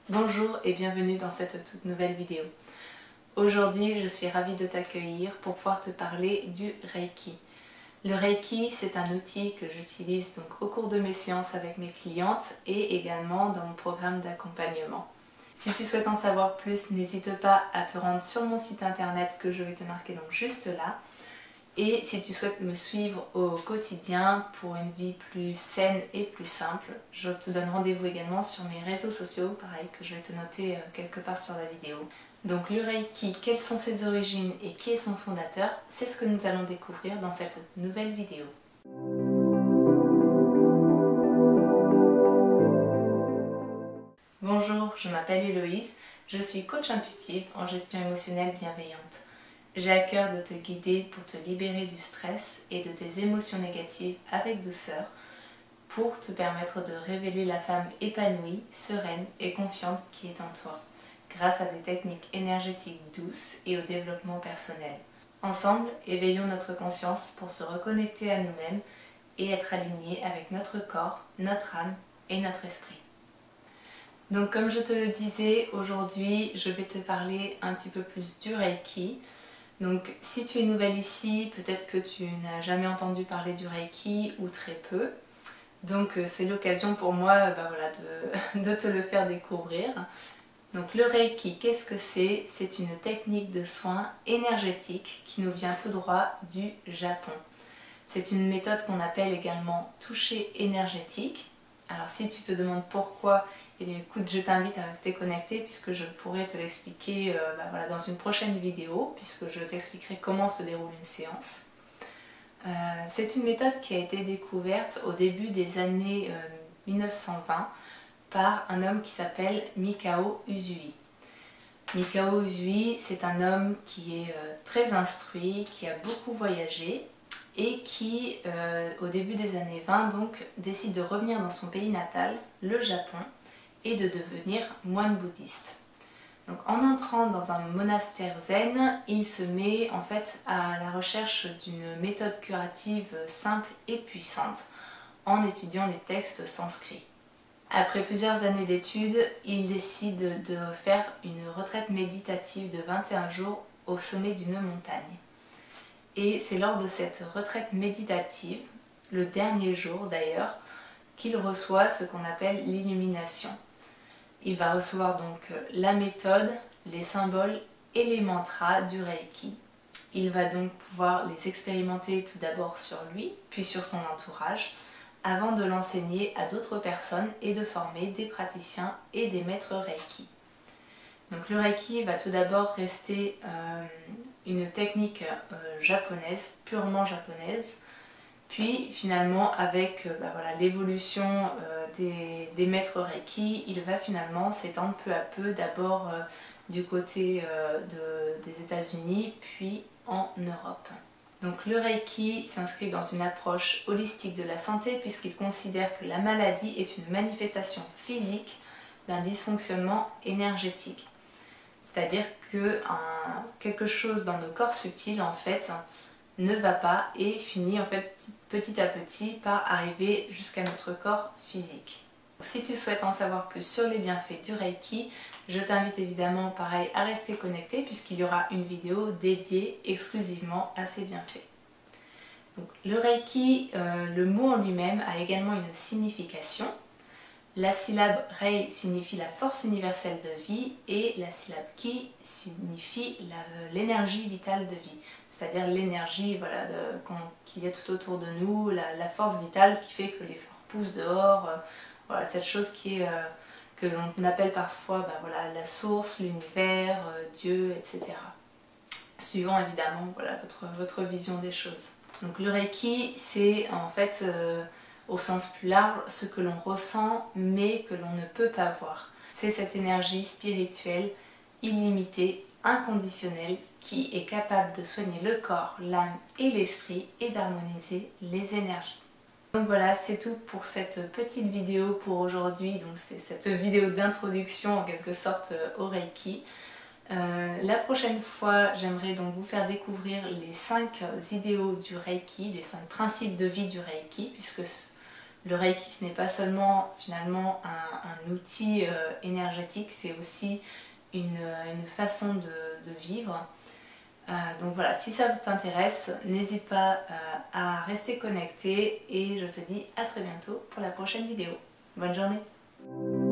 Bonjour et bienvenue dans cette toute nouvelle vidéo. Aujourd'hui, je suis ravie de t'accueillir pour pouvoir te parler du Reiki. Le Reiki, c'est un outil que j'utilise donc au cours de mes séances avec mes clientes et également dans mon programme d'accompagnement. Si tu souhaites en savoir plus, n'hésite pas à te rendre sur mon site internet que je vais te marquer donc juste là. Et si tu souhaites me suivre au quotidien pour une vie plus saine et plus simple, je te donne rendez-vous également sur mes réseaux sociaux, pareil que je vais te noter quelque part sur la vidéo. Donc le Reiki, quelles sont ses origines et qui est son fondateur, c'est ce que nous allons découvrir dans cette nouvelle vidéo. Bonjour, je m'appelle Héloïse, je suis coach intuitive en gestion émotionnelle bienveillante. J'ai à cœur de te guider pour te libérer du stress et de tes émotions négatives avec douceur pour te permettre de révéler la femme épanouie, sereine et confiante qui est en toi, grâce à des techniques énergétiques douces et au développement personnel. Ensemble, éveillons notre conscience pour se reconnecter à nous-mêmes et être alignés avec notre corps, notre âme et notre esprit. Donc comme je te le disais, aujourd'hui je vais te parler un petit peu plus du Reiki. Donc si tu es nouvelle ici, peut-être que tu n'as jamais entendu parler du Reiki ou très peu. Donc c'est l'occasion pour moi de te le faire découvrir. Donc le Reiki, qu'est-ce que c'est? C'est une technique de soins énergétique qui nous vient tout droit du Japon. C'est une méthode qu'on appelle également toucher énergétique. Alors si tu te demandes pourquoi, eh bien, écoute, je t'invite à rester connecté puisque je pourrai te l'expliquer dans une prochaine vidéo, puisque je t'expliquerai comment se déroule une séance. C'est une méthode qui a été découverte au début des années 1920 par un homme qui s'appelle Mikao Usui. Mikao Usui, c'est un homme qui est très instruit, qui a beaucoup voyagé et qui, au début des années 20, donc, décide de revenir dans son pays natal, le Japon, et de devenir moine bouddhiste. Donc, en entrant dans un monastère zen, il se met en fait à la recherche d'une méthode curative simple et puissante en étudiant les textes sanscrits. Après plusieurs années d'études, il décide de faire une retraite méditative de 21 jours au sommet d'une montagne. Et c'est lors de cette retraite méditative, le dernier jour d'ailleurs, qu'il reçoit ce qu'on appelle l'illumination. Il va recevoir donc la méthode, les symboles et les mantras du Reiki. Il va donc pouvoir les expérimenter tout d'abord sur lui, puis sur son entourage, avant de l'enseigner à d'autres personnes et de former des praticiens et des maîtres Reiki. Donc le Reiki va tout d'abord rester une technique japonaise, purement japonaise, puis finalement avec l'évolution des maîtres Reiki, il va finalement s'étendre peu à peu d'abord du côté des États-Unis puis en Europe. Donc le Reiki s'inscrit dans une approche holistique de la santé puisqu'il considère que la maladie est une manifestation physique d'un dysfonctionnement énergétique. C'est-à-dire que quelque chose dans nos corps subtils en fait ne va pas et finit en fait petit à petit par arriver jusqu'à notre corps physique. Si tu souhaites en savoir plus sur les bienfaits du Reiki, je t'invite évidemment pareil à rester connecté puisqu'il y aura une vidéo dédiée exclusivement à ces bienfaits. Donc, le Reiki, le mot en lui-même a également une signification. La syllabe Rei signifie la force universelle de vie et la syllabe Ki signifie l'énergie vitale de vie. C'est-à-dire l'énergie qu'il y a tout autour de nous, la force vitale qui fait que les fleurs poussent dehors, cette chose que l'on appelle parfois la source, l'univers, Dieu, etc. Suivant évidemment votre vision des choses. Donc le Reiki, c'est en fait au sens plus large, ce que l'on ressent mais que l'on ne peut pas voir. C'est cette énergie spirituelle illimitée, inconditionnelle, qui est capable de soigner le corps, l'âme et l'esprit et d'harmoniser les énergies. Donc voilà, c'est tout pour cette petite vidéo pour aujourd'hui. Donc c'est cette vidéo d'introduction en quelque sorte au Reiki. La prochaine fois, j'aimerais donc vous faire découvrir les 5 idéaux du Reiki, les 5 principes de vie du Reiki, puisque Le Reiki, ce n'est pas seulement finalement un outil énergétique, c'est aussi une façon de vivre. Donc voilà, si ça t'intéresse, n'hésite pas à rester connecté et je te dis à très bientôt pour la prochaine vidéo. Bonne journée!